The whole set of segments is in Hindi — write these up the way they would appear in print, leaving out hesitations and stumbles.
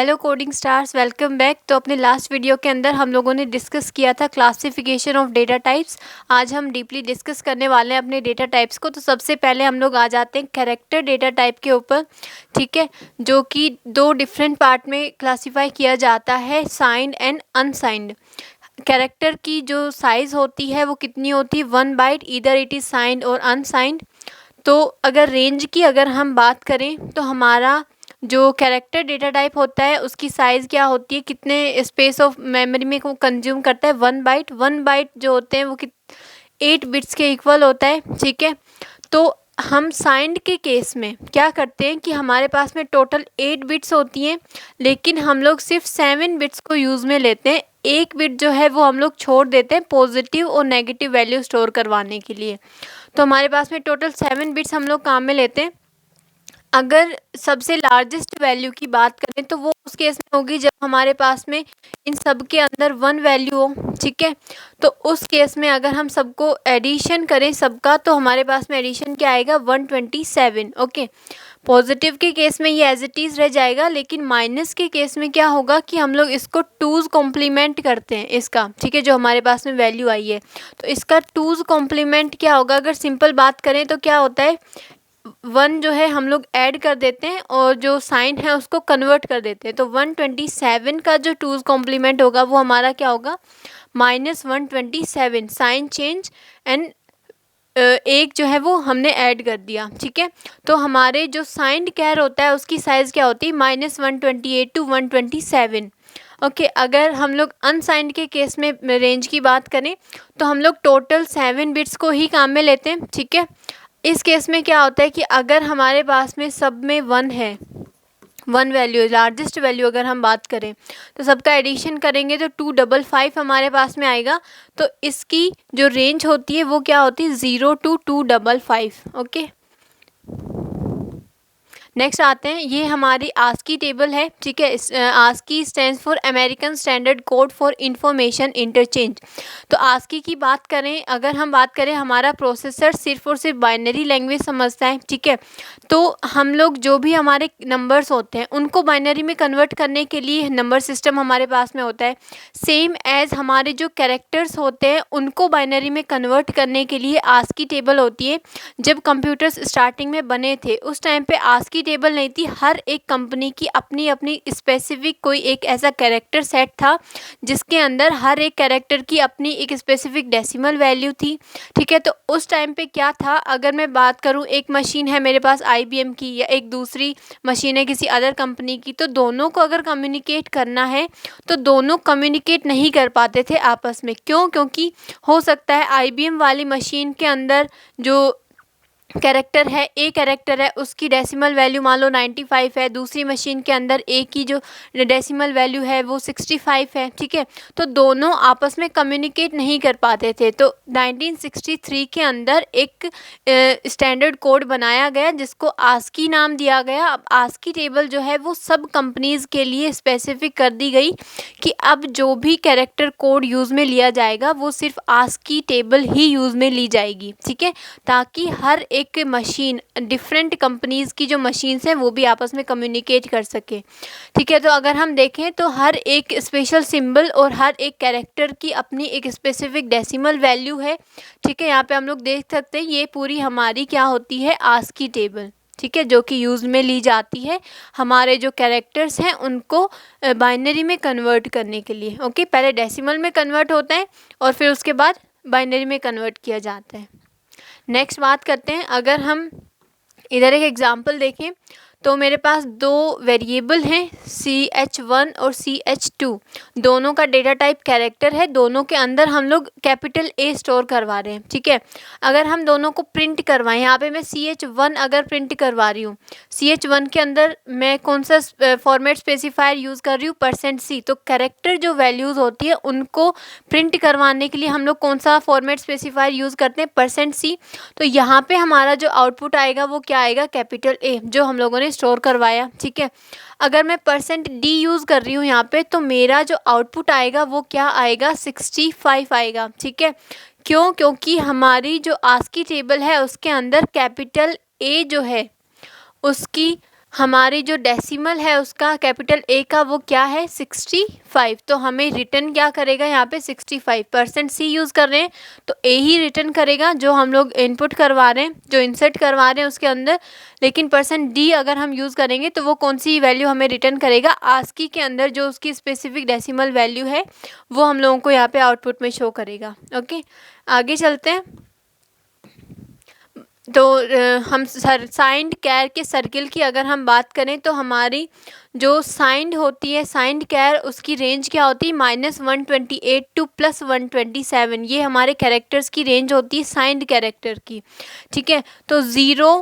Hello coding stars, welcome back. तो अपने लास्ट वीडियो के अंदर हम लोगों ने डिस्कस किया था क्लासिफिकेशन ऑफ डेटा टाइप्स। आज हम डीपली डिस्कस करने वाले हैं अपने डेटा टाइप्स को। तो सबसे पहले हम लोग आ जाते हैं कैरेक्टर डेटा टाइप के ऊपर, ठीक है, जो कि दो डिफरेंट पार्ट में क्लासीफाई किया जाता है, साइंड एंड अनसाइंड। कैरेक्टर की जो साइज़ होती है वो कितनी होती है, 1 byte, either it is signed और अनसाइंड। तो अगर रेंज की अगर हम बात करें तो हमारा जो कैरेक्टर डेटा टाइप होता है उसकी साइज़ क्या होती है, कितने स्पेस ऑफ मेमोरी में वो कंज्यूम करता है, 1 बाइट। 1 बाइट जो होते हैं वो 8 बिट्स के इक्वल होता है, ठीक है। तो हम साइंड के केस में क्या करते हैं कि हमारे पास में टोटल 8 बिट्स होती हैं, लेकिन हम लोग सिर्फ 7 बिट्स को यूज़ में लेते हैं। एक बिट जो है वो हम लोग छोड़ देते हैं पॉजिटिव और नेगेटिव वैल्यू स्टोर करवाने के लिए। तो हमारे पास में टोटल 7 बिट्स हम लोग काम में लेते हैं। अगर सबसे लार्जेस्ट वैल्यू की बात करें तो वो उस केस में होगी जब हमारे पास में इन सब के अंदर 1 वैल्यू हो, ठीक है। तो उस केस में अगर हम सबको एडिशन करें सबका, तो हमारे पास में एडिशन क्या आएगा, 127। ओके, पॉजिटिव के केस में ये एज इट इज़ रह जाएगा, लेकिन माइनस के केस में क्या होगा कि हम लोग इसको 2's कॉम्प्लीमेंट करते हैं इसका, ठीक है, जो हमारे पास में वैल्यू आई है। तो इसका 2's कॉम्प्लीमेंट क्या होगा, अगर सिंपल बात करें तो क्या होता है, 1 जो है हम लोग ऐड कर देते हैं और जो साइन है उसको कन्वर्ट कर देते हैं। तो 127 का जो 2's कॉम्प्लीमेंट होगा वो हमारा क्या होगा, -127। साइन चेंज एंड एक जो है वो हमने ऐड कर दिया, ठीक है। तो हमारे जो साइंड कैर होता है उसकी साइज़ क्या होती है, -128 टू 127। ओके, अगर हम लोग अनसाइंड के केस में रेंज की बात करें तो हम लोग टोटल 7 बिट्स को ही काम में लेते हैं, ठीक है। इस केस में क्या होता है कि अगर हमारे पास में सब में 1 है, 1 वैल्यू लार्जेस्ट वैल्यू अगर हम बात करें तो सबका एडिशन करेंगे तो 255 हमारे पास में आएगा। तो इसकी जो रेंज होती है वो क्या होती है, 0 to 255। ओके, नेक्स्ट आते हैं, ये हमारी आस्की टेबल है, ठीक है। ASCII stands for American standard code for information interchange. तो आस्की की बात करें, अगर हम बात करें, हमारा प्रोसेसर सिर्फ और सिर्फ बाइनरी लैंग्वेज समझता है, ठीक है। तो हम लोग जो भी हमारे नंबर्स होते हैं उनको बाइनरी में कन्वर्ट करने के लिए नंबर सिस्टम हमारे पास में होता है। सेम एज हमारे जो कैरेक्टर्स होते हैं उनको बाइनरी में कन्वर्ट करने के लिए आस्की टेबल होती है। जब कंप्यूटर्स स्टार्टिंग में बने थे उस टाइम पे आस्की टेबल नहीं थी, हर एक कंपनी की अपनी अपनी स्पेसिफिक कोई एक ऐसा कैरेक्टर सेट था जिसके अंदर हर एक कैरेक्टर की अपनी एक स्पेसिफिक डेसिमल वैल्यू थी, ठीक है। तो उस टाइम पे क्या था, अगर मैं बात करूं, एक मशीन है मेरे पास IBM की या एक दूसरी मशीन है किसी अदर कंपनी की, तो दोनों को अगर कम्युनिकेट करना है तो दोनों कम्युनिकेट नहीं कर पाते थे आपस में। क्यों? क्योंकि हो सकता है IBM वाली मशीन के अंदर जो कैरेक्टर है, ए कैरेक्टर है, उसकी डेसिमल वैल्यू मान लो 95 है, दूसरी मशीन के अंदर ए की जो डेसिमल वैल्यू है वो 65 है, ठीक है। तो दोनों आपस में कम्युनिकेट नहीं कर पाते थे। तो 1963 के अंदर एक स्टैंडर्ड कोड बनाया गया जिसको आस्की नाम दिया गया। अब आस्की टेबल जो है वो सब कंपनीज़ के लिए स्पेसिफिक कर दी गई कि अब जो भी कैरेक्टर कोड यूज़ में लिया जाएगा वो सिर्फ आस्की टेबल ही यूज़ में ली जाएगी, ठीक है, ताकि हर एक मशीन, डिफरेंट कंपनीज़ की जो मशीन्स हैं वो भी आपस में कम्युनिकेट कर सके, ठीक है। तो अगर हम देखें तो हर एक स्पेशल सिंबल और हर एक कैरेक्टर की अपनी एक स्पेसिफिक डेसिमल वैल्यू है, ठीक है। यहाँ पे हम लोग देख सकते हैं ये पूरी हमारी क्या होती है, आस्की टेबल, ठीक है, जो कि यूज़ में ली जाती है हमारे जो कैरेक्टर्स हैं उनको बाइनरी में कन्वर्ट करने के लिए। ओके, पहले डेसिमल में कन्वर्ट होता है और फिर उसके बाद बाइनरी में कन्वर्ट किया जाता है। नेक्स्ट बात करते हैं, अगर हम इधर एक एग्जांपल देखें तो मेरे पास दो वेरिएबल हैं, CH1 और CH2, दोनों का डेटा टाइप कैरेक्टर है, दोनों के अंदर हम लोग कैपिटल A स्टोर करवा रहे हैं, ठीक है। अगर हम दोनों को प्रिंट करवाएं, यहाँ पे मैं CH1 अगर प्रिंट करवा रही हूँ, CH1 के अंदर मैं कौन सा फॉर्मेट स्पेसिफायर यूज़ कर रही हूँ, %C। तो कैरेक्टर जो वैल्यूज़ होती है उनको प्रिंट करवाने के लिए हम लोग कौन सा फॉर्मेट स्पेसिफायर यूज़ करते हैं, %C। तो यहाँ पे हमारा जो आउटपुट आएगा वो क्या आएगा, कैपिटल A, जो हम लोगों ने स्टोर करवाया, ठीक है। अगर मैं %D यूज़ कर रही हूँ यहाँ पे तो मेरा जो आउटपुट आएगा वो क्या आएगा, 65 आएगा, ठीक है। क्यों? क्योंकि हमारी जो आस्की टेबल है उसके अंदर कैपिटल A जो है उसकी हमारी जो डेसिमल है उसका कैपिटल ए का वो क्या है 65, तो हमें रिटर्न क्या करेगा यहाँ पे 65%। सी यूज़ कर रहे हैं तो ए ही रिटर्न करेगा जो हम लोग इनपुट करवा रहे हैं, जो इंसर्ट करवा रहे हैं उसके अंदर। लेकिन %d अगर हम यूज़ करेंगे तो वो कौन सी वैल्यू हमें रिटर्न करेगा, आस्की के अंदर जो उसकी स्पेसिफिक डेसिमल वैल्यू है वो हम लोगों को यहाँ पे आउटपुट में शो करेगा। ओके, आगे चलते हैं। तो हम साइंड कैर के सर्किल की अगर हम बात करें तो हमारी जो साइंड होती है, साइंड कैर, उसकी रेंज क्या होती है -128 टू +127। ये हमारे कैरेक्टर्स की रेंज होती है साइंड कैरेक्टर की। ठीक है, तो 0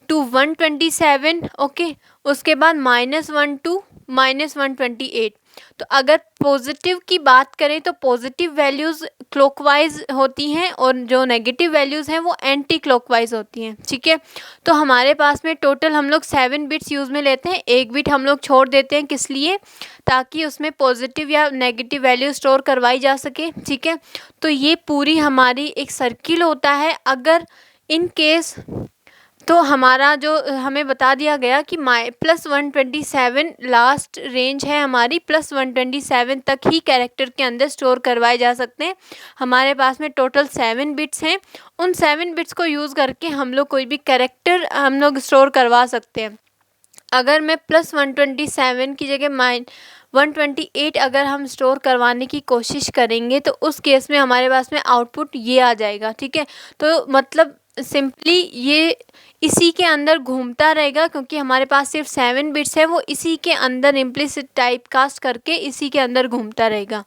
to 127, ओके, उसके बाद -1 to -128। तो अगर पॉजिटिव की बात करें तो पॉजिटिव वैल्यूज़ क्लॉकवाइज होती हैं और जो नेगेटिव वैल्यूज़ हैं वो एंटी क्लॉकवाइज होती हैं। ठीक है, तो हमारे पास में टोटल हम लोग 7 बिट्स यूज़ में लेते हैं, 1 बिट हम लोग छोड़ देते हैं, किस लिए, ताकि उसमें पॉजिटिव या नेगेटिव वैल्यू स्टोर करवाई जा सके। ठीक है, तो ये पूरी हमारी एक सर्किल होता है। अगर इन केस तो हमारा जो हमें बता दिया गया कि +127 लास्ट रेंज है हमारी, +127 तक ही कैरेक्टर के अंदर स्टोर करवाए जा सकते हैं। हमारे पास में टोटल 7 बिट्स हैं, उन 7 बिट्स को यूज़ करके हम लोग कोई भी कैरेक्टर हम लोग स्टोर करवा सकते हैं। अगर मैं +127 की जगह 128 अगर हम स्टोर करवाने की कोशिश करेंगे तो उस केस में हमारे पास में आउटपुट ये आ जाएगा। ठीक है, तो मतलब सिंपली ये इसी के अंदर घूमता रहेगा, क्योंकि हमारे पास सिर्फ 7 बिट्स है, वो इसी के अंदर इम्प्लिसिट टाइप कास्ट करके इसी के अंदर घूमता रहेगा।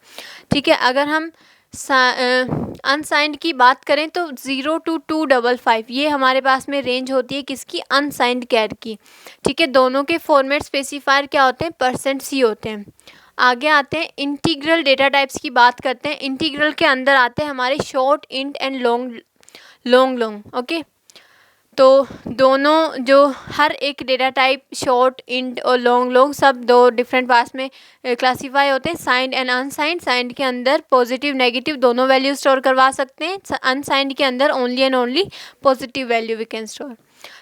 ठीक है, अगर हम अनसाइंड की बात करें तो 0 to 255 ये हमारे पास में रेंज होती है किसकी, अनसाइंड कैर की। ठीक है, दोनों के फॉर्मेट स्पेसिफायर क्या होते हैं, %c होते हैं। आगे आते हैं इंटीग्रल डेटा टाइप्स की बात करते हैं। इंटीग्रल के अंदर आते हैं हमारे short, int and long. Okay, तो दोनों जो हर एक डेटा टाइप शॉर्ट, इंट और लॉन्ग सब 2 डिफरेंट पार्ट्स में क्लासीफाई होते हैं, साइंड एंड अनसाइंड। साइंड के अंदर पॉजिटिव नेगेटिव दोनों वैल्यू स्टोर करवा सकते हैं, अनसाइंड के अंदर only and only positive value we can store.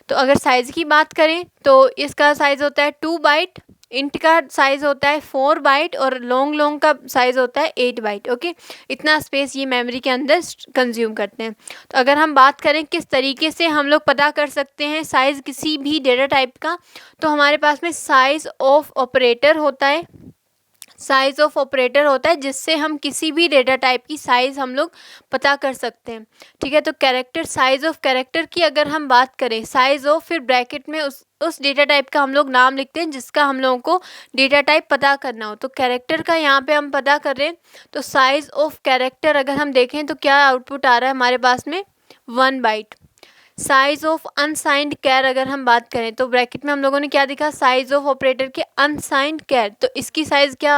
तो अगर साइज़ की बात करें तो इसका साइज़ होता है 2 बाइट, इंट का साइज़ होता है 4 बाइट और लॉन्ग का साइज़ होता है 8 बाइट। ओके, इतना स्पेस ये मेमोरी के अंदर कंज्यूम करते हैं। तो अगर हम बात करें किस तरीके से हम लोग पता कर सकते हैं साइज़ किसी भी डेटा टाइप का, तो हमारे पास में साइज़ ऑफ ऑपरेटर होता है, साइज़ ऑफ ऑपरेटर होता है जिससे हम किसी भी डेटा टाइप की साइज़ हम लोग पता कर सकते हैं। ठीक है, तो कैरेक्टर, साइज़ ऑफ कैरेक्टर की अगर हम बात करें, साइज़ ऑफ फिर ब्रैकेट में उस डेटा टाइप का हम लोग नाम लिखते हैं जिसका हम लोगों को डेटा टाइप पता करना हो। तो कैरेक्टर का यहाँ पे हम पता कर रहे हैं, तो साइज़ ऑफ कैरेक्टर अगर हम देखें तो क्या आउटपुट आ रहा है हमारे पास में 1 बाइट। साइज़ ऑफ अनसाइंड कैर अगर हम बात करें तो ब्रैकेट में हम लोगों ने क्या दिखा, साइज़ ऑफ ऑपरेटर के अनसाइंड कैर, तो इसकी साइज़ क्या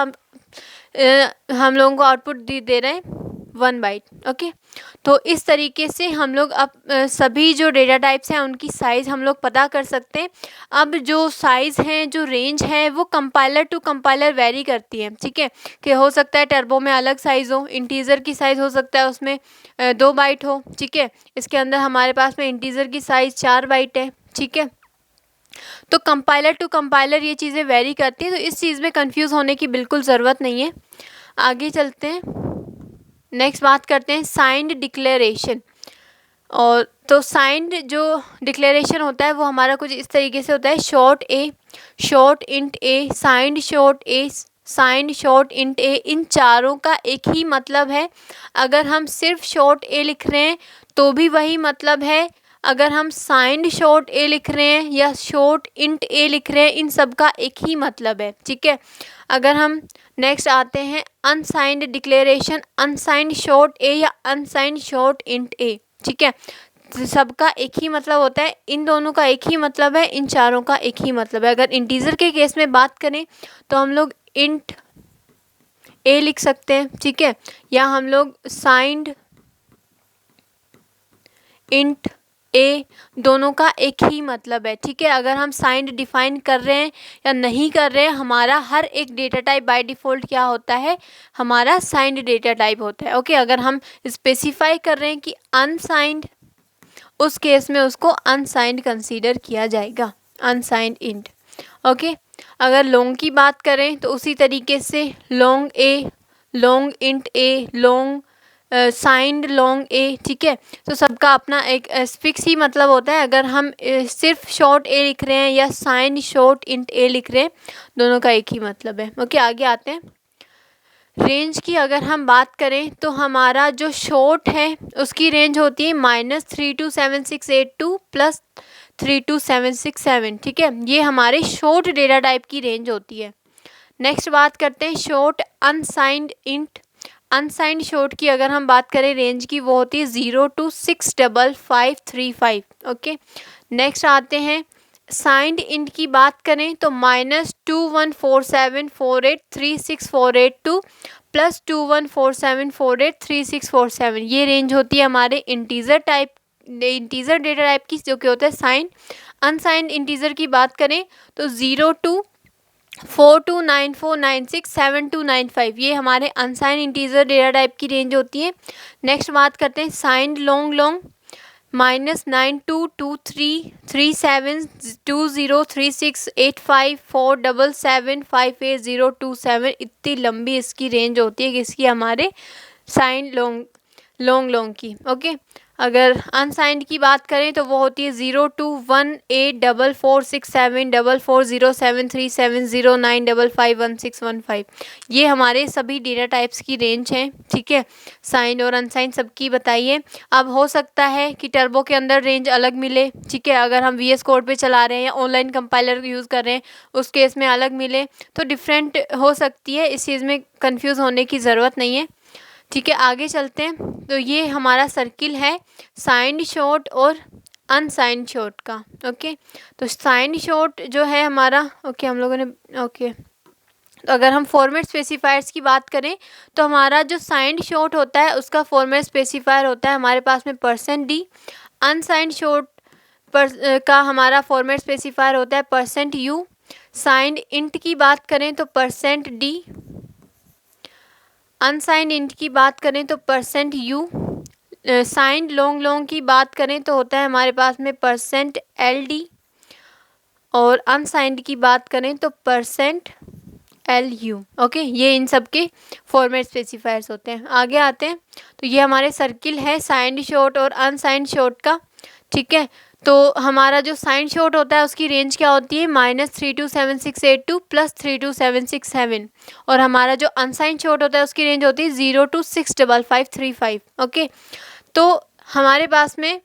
हम लोगों को आउटपुट दे रहे हैं 1 बाइट। ओके, तो इस तरीके से हम लोग अब सभी जो डेटा टाइप्स हैं उनकी साइज़ हम लोग पता कर सकते हैं। अब जो साइज़ है, जो रेंज है, वो कंपाइलर टू कंपाइलर वेरी करती है। ठीक है, कि हो सकता है टर्बो में अलग साइज़ हो, इंटीजर की साइज़ हो सकता है उसमें 2 बाइट हो। ठीक है, इसके अंदर हमारे पास में इंटीजर की साइज़ 4 बाइट है। ठीक है, तो कंपाइलर टू कंपाइलर ये चीज़ें वेरी करती हैं, तो इस चीज़ में कंफ्यूज होने की बिल्कुल ज़रूरत नहीं है। आगे चलते हैं, नेक्स्ट बात करते हैं साइंड डिक्लेरेशन। और तो साइंड जो डिक्लेरेशन होता है वो हमारा कुछ इस तरीके से होता है, शॉर्ट ए, शॉर्ट इंट ए, साइंड शॉर्ट ए, साइंड शॉर्ट इंट ए, इन चारों का एक ही मतलब है। अगर हम सिर्फ शॉर्ट ए लिख रहे हैं तो भी वही मतलब है, अगर हम साइंड शॉर्ट ए लिख रहे हैं या शॉर्ट इंट ए लिख रहे हैं, इन सब का एक ही मतलब है। ठीक है, अगर हम नेक्स्ट आते हैं अनसाइंड डिक्लेरेशन, अनसाइंड शॉर्ट ए या अनसाइंड शॉर्ट इंट ए। ठीक है, तो सबका एक ही मतलब होता है, इन दोनों का एक ही मतलब है, इन चारों का एक ही मतलब है। अगर इंटीजर के केस में बात करें तो हम लोग इंट ए लिख सकते हैं। ठीक है, या हम लोग साइंड इंट ए, दोनों का एक ही मतलब है। ठीक है, अगर हम साइंड डिफाइन कर रहे हैं या नहीं कर रहे हैं, हमारा हर एक डेटा टाइप बाय डिफ़ॉल्ट क्या होता है, हमारा साइंड डेटा टाइप होता है। ओके, अगर हम स्पेसिफाई कर रहे हैं कि अनसाइंड, उस केस में उसको अनसाइंड कंसीडर किया जाएगा, अनसाइंड इंट। ओके। अगर लॉन्ग की बात करें तो उसी तरीके से लॉन्ग ए, लॉन्ग इंट ए, लॉन्ग साइंड लॉन्ग ए, ठीक है। तो सबका अपना एक फिक्स ही मतलब होता है। अगर हम सिर्फ शॉर्ट ए लिख रहे हैं या साइंड शॉर्ट इंट ए लिख रहे हैं, दोनों का एक ही मतलब है। ओके, आगे आते हैं। रेंज की अगर हम बात करें तो हमारा जो शॉर्ट है उसकी रेंज होती है -327682 प्लस 32767, ठीक है। ये हमारे शॉर्ट डेटा टाइप की रेंज होती है। नेक्स्ट बात करते हैं short unsigned int. Unsigned short की अगर हम बात करें रेंज की, वो होती है 0 to 65535। ओके, नेक्स्ट आते हैं साइंड इंट की बात करें तो -2147483648 प्लस 2147483647, ये रेंज होती है हमारे इंटीजर डेटा टाइप की, जो कि होता है साइंड। अनसाइंड इंटीजर की बात करें तो 0 to 4294967295, ये हमारे अनसाइंड इंटीजर डेटा टाइप की रेंज होती है। नेक्स्ट बात करते हैं साइंड लॉन्ग -92233720368547758027, इतनी लंबी इसकी रेंज होती है किसकी, हमारे साइंड लॉन्ग की। ओके, अगर अनसाइंड की बात करें तो वो होती है 0218446744073709551615। ये हमारे सभी डेटा टाइप्स की रेंज हैं, ठीक है। साइंड और अनसाइंड सबकी बताइए। अब हो सकता है कि टर्बो के अंदर रेंज अलग मिले, ठीक है। अगर हम VS कोड पे चला रहे हैं या ऑनलाइन कंपाइलर यूज़ कर रहे हैं, उस केस में अलग मिले तो डिफरेंट हो सकती है। इस चीज़ में कंफ्यूज होने की ज़रूरत नहीं है, ठीक है। आगे चलते हैं। तो ये हमारा सर्किल है साइंड शॉर्ट और अनसाइंड शॉर्ट का। ओके, तो साइंड शॉर्ट जो है हमारा, ओके हम लोगों ने, ओके, तो अगर हम फॉर्मेट स्पेसिफायर्स की बात करें तो हमारा जो साइंड शॉर्ट होता है उसका फॉर्मेट स्पेसिफायर होता है हमारे पास में %d। अनसाइंड शॉर्ट का हमारा फॉर्मेट स्पेसिफायर होता है %u। साइंड इंट की बात करें तो %d। अनसाइंड इंट की बात करें तो %u। साइंड लॉन्ग की बात करें तो होता है हमारे पास में %ld। और अनसाइंड की बात करें तो %lu। ओके, ये इन सब के फॉर्मेट स्पेसिफायर्स होते हैं। आगे आते हैं। तो ये हमारे सर्किल है साइंड शॉर्ट और अनसाइंड शॉर्ट का, ठीक है। तो हमारा जो साइंड शॉर्ट होता है उसकी रेंज क्या होती है, -327682 प्लस 32767। और हमारा जो अनसाइंड शॉर्ट होता है उसकी रेंज होती है 0 to 65535। ओके, तो हमारे पास में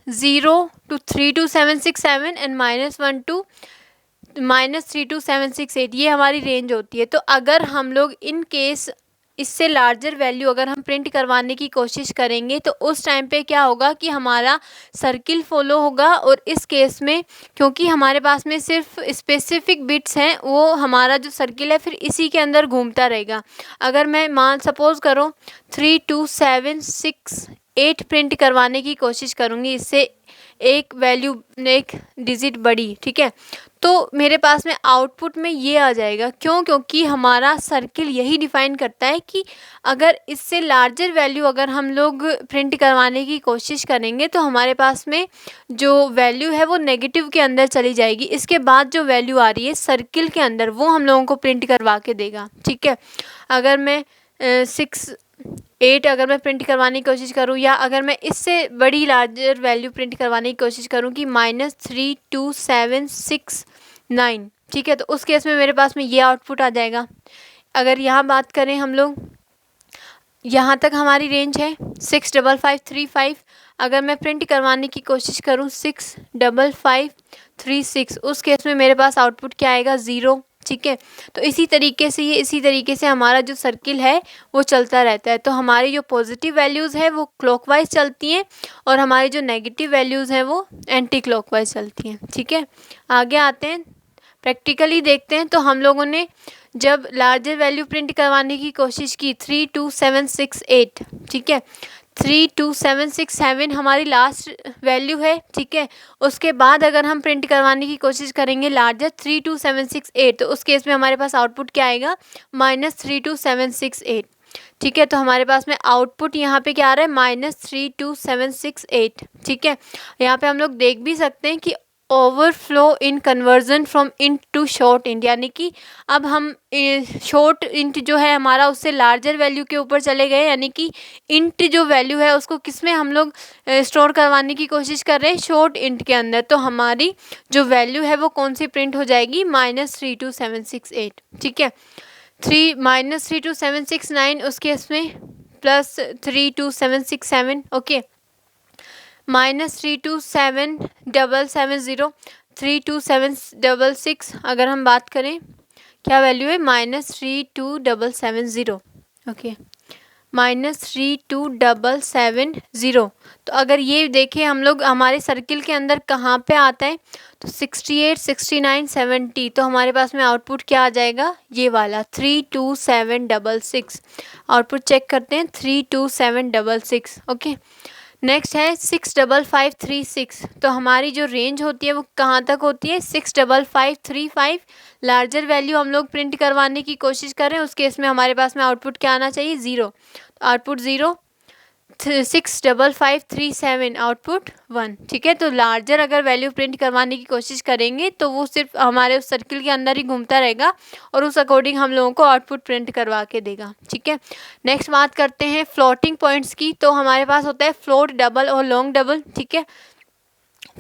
0 to 32767 एंड -1 to -32768, ये हमारी रेंज होती है। तो अगर हम लोग इन केस इससे लार्जर वैल्यू अगर हम प्रिंट करवाने की कोशिश करेंगे तो उस टाइम पे क्या होगा कि हमारा सर्किल फॉलो होगा। और इस केस में क्योंकि हमारे पास में सिर्फ स्पेसिफिक बिट्स हैं, वो हमारा जो सर्किल है फिर इसी के अंदर घूमता रहेगा। अगर मैं मान सपोज करो 32768 प्रिंट करवाने की कोशिश करूँगी, इससे एक वैल्यू एक डिजिट बढ़ी, ठीक है, तो मेरे पास में आउटपुट में ये आ जाएगा। क्यों? क्योंकि हमारा सर्किल यही डिफाइन करता है कि अगर इससे लार्जर वैल्यू अगर हम लोग प्रिंट करवाने की कोशिश करेंगे तो हमारे पास में जो वैल्यू है वो नेगेटिव के अंदर चली जाएगी। इसके बाद जो वैल्यू आ रही है सर्किल के अंदर वो हम लोगों को प्रिंट करवा के देगा, ठीक है। अगर मैं 6-8 अगर मैं प्रिंट करवाने की कोशिश करूँ या अगर मैं इससे बड़ी लार्जर वैल्यू प्रिंट करवाने की कोशिश करूँ कि -32769, ठीक है, तो उस केस में मेरे पास में ये आउटपुट आ जाएगा। अगर यहाँ बात करें हम लोग, यहाँ तक हमारी रेंज है 65535। अगर मैं प्रिंट करवाने की कोशिश करूँ 65536, उस केस में मेरे पास आउटपुट क्या आएगा, 0, ठीक है। तो इसी तरीके से हमारा जो सर्किल है वो चलता रहता है। तो हमारी जो पॉजिटिव वैल्यूज़ है वो क्लॉकवाइज चलती हैं और हमारी जो नेगेटिव वैल्यूज़ हैं वो एंटी क्लॉकवाइज चलती हैं, ठीक है। आगे आते हैं, प्रैक्टिकली देखते हैं। तो हम लोगों ने जब लार्जर वैल्यू प्रिंट करवाने की कोशिश की 32768, ठीक है, 32767 हमारी लास्ट वैल्यू है, ठीक है। उसके बाद अगर हम प्रिंट करवाने की कोशिश करेंगे लार्जर 32768, तो उस केस में हमारे पास आउटपुट क्या आएगा, -32768, ठीक है। तो हमारे पास में आउटपुट यहाँ पे क्या आ रहा है, -32768, ठीक है। यहाँ पे हम लोग देख भी सकते हैं कि overflow in conversion from int to short int, यानी कि अब हम शॉर्ट इंट जो है हमारा उससे लार्जर वैल्यू के ऊपर चले गए, यानी कि इंट जो वैल्यू है उसको किस में हम लोग स्टोर करवाने की कोशिश कर रहे हैं, शॉर्ट इंट के अंदर। तो हमारी जो वैल्यू है वो कौन सी प्रिंट हो जाएगी, -32768, ठीक है। -32769 उसके इसमें +32767, ओके। -32770 32766, अगर हम बात करें क्या वैल्यू है, -32770, ओके, -32770। तो अगर ये देखें हम लोग हमारे सर्किल के अंदर कहाँ पे आता है, तो 68 69 70, तो हमारे पास में आउटपुट क्या आ जाएगा, ये वाला 32766। आउटपुट चेक करते हैं, 32766, ओके। नेक्स्ट है 65536, तो हमारी जो रेंज होती है वो कहाँ तक होती है, 65535। लार्जर वैल्यू हम लोग प्रिंट करवाने की कोशिश कर रहे हैं, उस केस में हमारे पास में आउटपुट क्या आना चाहिए, 0। आउटपुट 0, 65537, आउटपुट 1, ठीक है। तो लार्जर अगर वैल्यू प्रिंट करवाने की कोशिश करेंगे तो वो सिर्फ हमारे उस सर्किल के अंदर ही घूमता रहेगा और उस अकॉर्डिंग हम लोगों को आउटपुट प्रिंट करवा के देगा, ठीक है। नेक्स्ट बात करते हैं फ्लोटिंग पॉइंट्स की। तो हमारे पास होता है फ्लोट डबल और लॉन्ग डबल, ठीक है।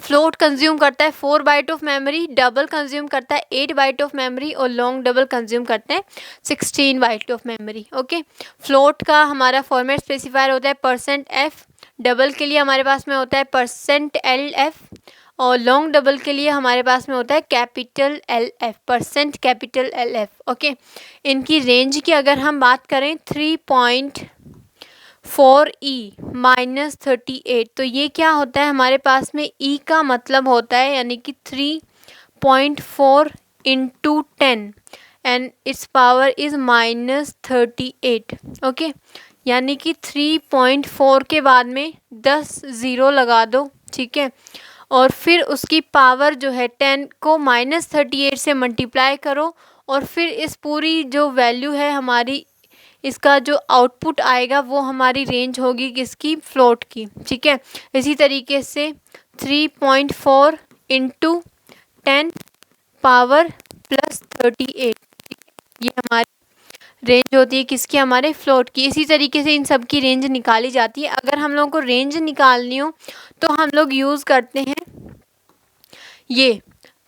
फ्लोट कंज्यूम करता है 4 byte of memory, double consume करता है 8 बाइट ऑफ मेमोरी और लॉन्ग डबल कंज्यूम करते हैं 16 byte of memory, okay. Float का हमारा फॉर्मेट स्पेसिफायर होता है %f, डबल के लिए हमारे पास में होता है %LF और लॉन्ग डबल के लिए हमारे पास में होता है $LF, %LF, ओके। इनकी रेंज की अगर हम बात करें 3.4E -38, तो ये क्या होता है हमारे पास में, E का मतलब होता है यानी कि 3.4 × 10 and it's power is -38, okay. यानी कि 3.4 के बाद में 10 ज़ीरो लगा दो, ठीक है, और फिर उसकी पावर जो है 10 को -38 से मल्टीप्लाई करो और फिर इस पूरी जो वैल्यू है हमारी, इसका जो आउटपुट आएगा वो हमारी रेंज होगी किसकी, फ्लोट की, ठीक है। इसी तरीके से 3.4 × 10 पावर +38, ये हमारी रेंज होती है किसकी, हमारे फ्लोट की। इसी तरीके से इन सब की रेंज निकाली जाती है। अगर हम लोगों को रेंज निकालनी हो तो हम लोग यूज़ करते हैं ये,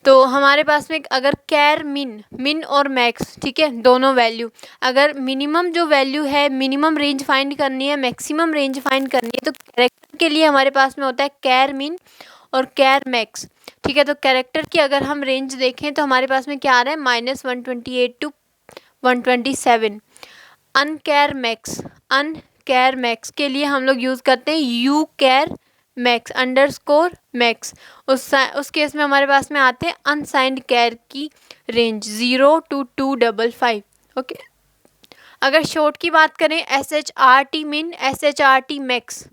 तो हमारे पास में अगर कैर मिन और मैक्स, ठीक है, दोनों वैल्यू, अगर मिनिमम जो वैल्यू है मिनिमम रेंज फाइंड करनी है, मैक्सिमम रेंज फाइंड करनी है, तो कैरेक्टर के लिए हमारे पास में होता है कैर मिन और कैर मैक्स, ठीक है। तो कैरेक्टर की अगर हम रेंज देखें तो हमारे पास में क्या आ रहा है, -128 to 127। अनकैर मैक्स के लिए हम लोग यूज़ करते हैं यू कैर मैक्स _मैक्स। उस केस में हमारे पास में आते हैं अनसाइंड कैर की रेंज 0 to 255, ओके। अगर शॉर्ट की बात करें SHRT मिन SHRT मैक्स,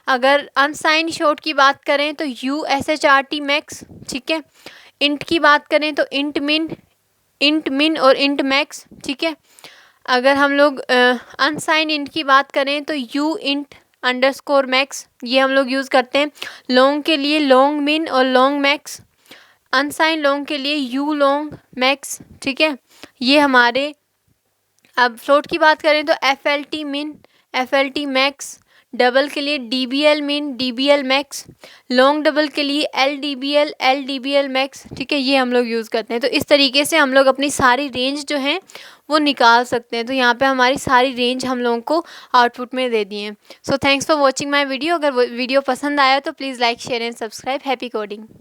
अगर अनसाइंड शॉर्ट की बात करें तो USHRT मैक्स, ठीक है। इंट की बात करें तो इंट मिन और इंट मैक्स, ठीक है। अगर हम लोग अनसाइन इंट की बात करें तो यू इंट _मैक्स, ये हम लोग यूज़ करते हैं। लॉन्ग के लिए लॉन्ग मिन और लॉन्ग मैक्स, अनसाइन लॉन्ग के लिए यू लॉन्ग मैक्स, ठीक है। ये हमारे, अब फ्लोट की बात करें तो FLT मिन FLT मैक्स, डबल के लिए DBL मिन DBL मैक्स, लॉन्ग डबल के लिए LDBL मैक्स, ठीक है, ये हम लोग यूज़ करते हैं। तो इस तरीके से हम लोग अपनी सारी रेंज जो है वो निकाल सकते हैं। तो यहाँ पे हमारी सारी रेंज हम लोगों को आउटपुट में दे दी है। So thanks for watching my video. अगर वीडियो पसंद आया तो please like share and subscribe. Happy coding.